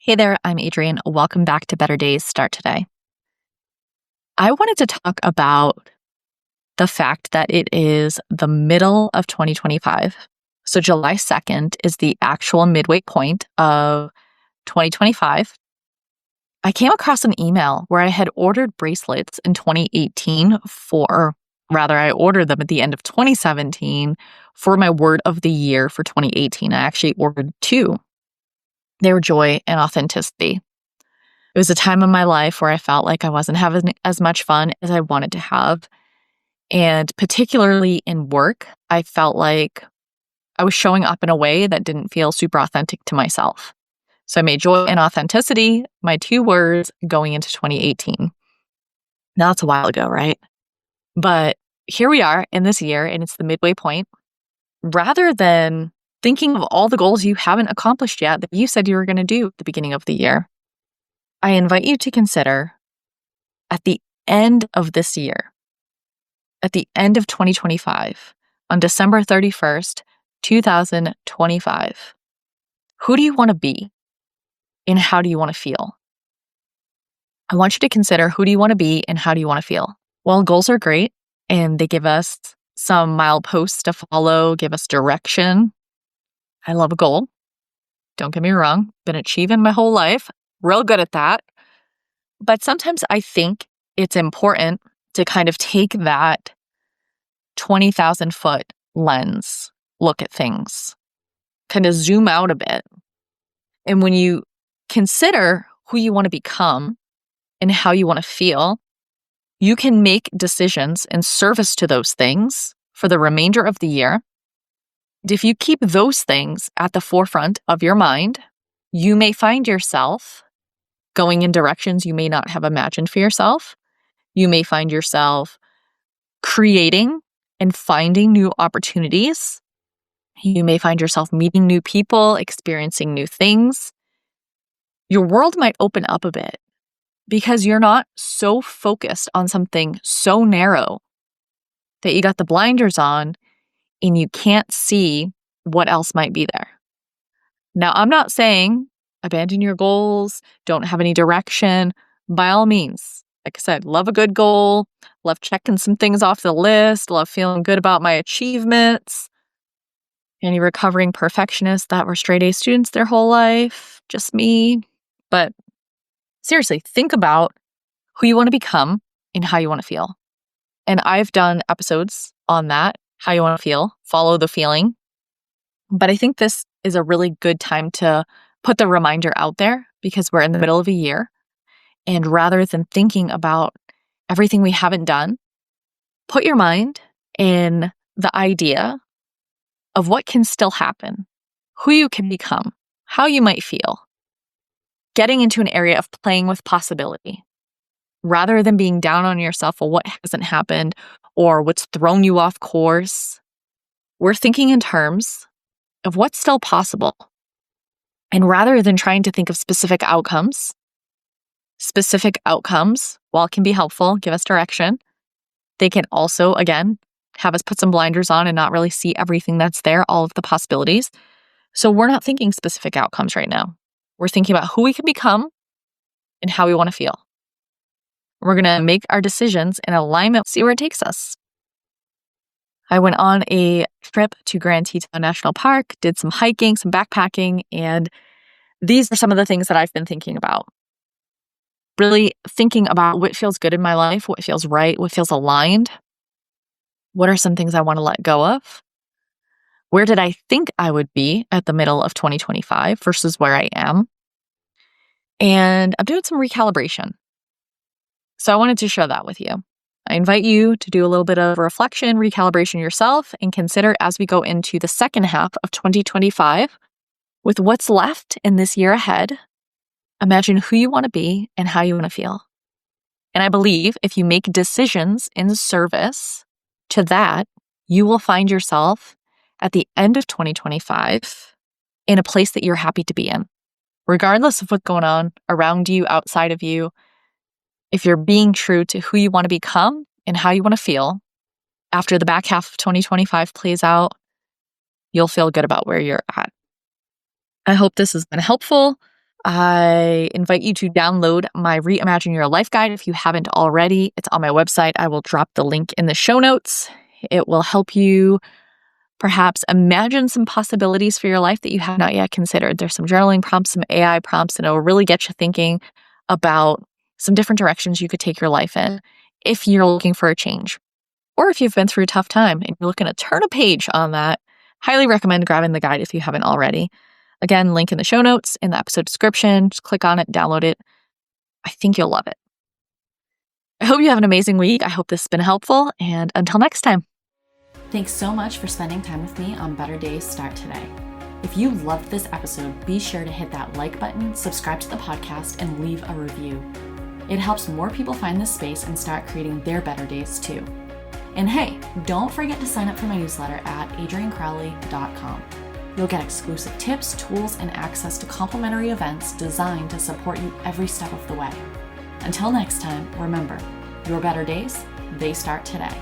Hey there, I'm Adrienne. Welcome back to Better Days Start Today. I wanted to talk about the fact that it is the middle of 2025. So July 2nd is the actual midway point of 2025. I came across an email where I had ordered bracelets in 2018 I ordered them at the end of 2017 for my word of the year for 2018. I actually ordered two. They were joy and authenticity. It was a time in my life where I felt like I wasn't having as much fun as I wanted to have. And particularly in work, I felt like I was showing up in a way that didn't feel super authentic to myself. So I made joy and authenticity my two words going into 2018. Now that's a while ago, right? But here we are in this year, and it's the midway point. Rather than thinking of all the goals you haven't accomplished yet that you said you were going to do at the beginning of the year, I invite you to consider at the end of this year, at the end of 2025, on December 31st, 2025, who do you want to be and how do you want to feel? I want you to consider who do you want to be and how do you want to feel? Well, goals are great and they give us some mileposts to follow, give us direction. I love a goal. Don't get me wrong, been achieving my whole life, real good at that. But sometimes I think it's important to kind of take that 20,000 foot lens, look at things, kind of zoom out a bit. And when you consider who you want to become and how you want to feel, you can make decisions in service to those things for the remainder of the year. If you keep those things at the forefront of your mind, you may find yourself going in directions you may not have imagined for yourself. You may find yourself creating and finding new opportunities. You may find yourself meeting new people, experiencing new things. Your world might open up a bit because you're not so focused on something so narrow that you got the blinders on and you can't see what else might be there. Now, I'm not saying abandon your goals, don't have any direction. By all means, like I said, love a good goal, love checking some things off the list, love feeling good about my achievements. Any recovering perfectionists that were straight A students their whole life, just me. But seriously, think about who you want to become and how you want to feel. And I've done episodes on that, how you want to feel, follow the feeling. But I think this is a really good time to put the reminder out there because we're in the middle of a year. And rather than thinking about everything we haven't done, put your mind in the idea of what can still happen, who you can become, how you might feel. Getting into an area of playing with possibility rather than being down on yourself for what hasn't happened or what's thrown you off course. We're thinking in terms of what's still possible. And rather than trying to think of specific outcomes, while it can be helpful, give us direction, they can also, again, have us put some blinders on and not really see everything that's there, all of the possibilities. So we're not thinking specific outcomes right now. We're thinking about who we can become and how we want to feel. We're going to make our decisions in alignment, see where it takes us. I went on a trip to Grand Teton National Park, did some hiking, some backpacking, and these are some of the things that I've been thinking about. Really thinking about what feels good in my life, what feels right, what feels aligned. What are some things I want to let go of? Where did I think I would be at the middle of 2025 versus where I am? And I'm doing some recalibration. So I wanted to share that with you. I invite you to do a little bit of reflection, recalibration yourself, and consider as we go into the second half of 2025 with what's left in this year ahead. Imagine who you want to be and how you want to feel. And I believe if you make decisions in service to that, you will find yourself at the end of 2025 in a place that you're happy to be in. Regardless of what's going on around you, outside of you, if you're being true to who you want to become and how you want to feel, after the back half of 2025 plays out, you'll feel good about where you're at. I hope this has been helpful. I invite you to download my Reimagine Your Life guide if you haven't already. It's on my website. I will drop the link in the show notes. It will help you perhaps imagine some possibilities for your life that you have not yet considered. There's some journaling prompts, some AI prompts, and it will really get you thinking about some different directions you could take your life in if you're looking for a change. Or if you've been through a tough time and you're looking to turn a page on that, highly recommend grabbing the guide if you haven't already. Again, link in the show notes, in the episode description. Just click on it, download it. I think you'll love it. I hope you have an amazing week. I hope this has been helpful. And until next time. Thanks so much for spending time with me on Better Days Start Today. If you loved this episode, be sure to hit that like button, subscribe to the podcast, and leave a review. It helps more people find this space and start creating their better days too. And hey, don't forget to sign up for my newsletter at adriancrowley.com. You'll get exclusive tips, tools, and access to complimentary events designed to support you every step of the way. Until next time, remember, your better days, they start today.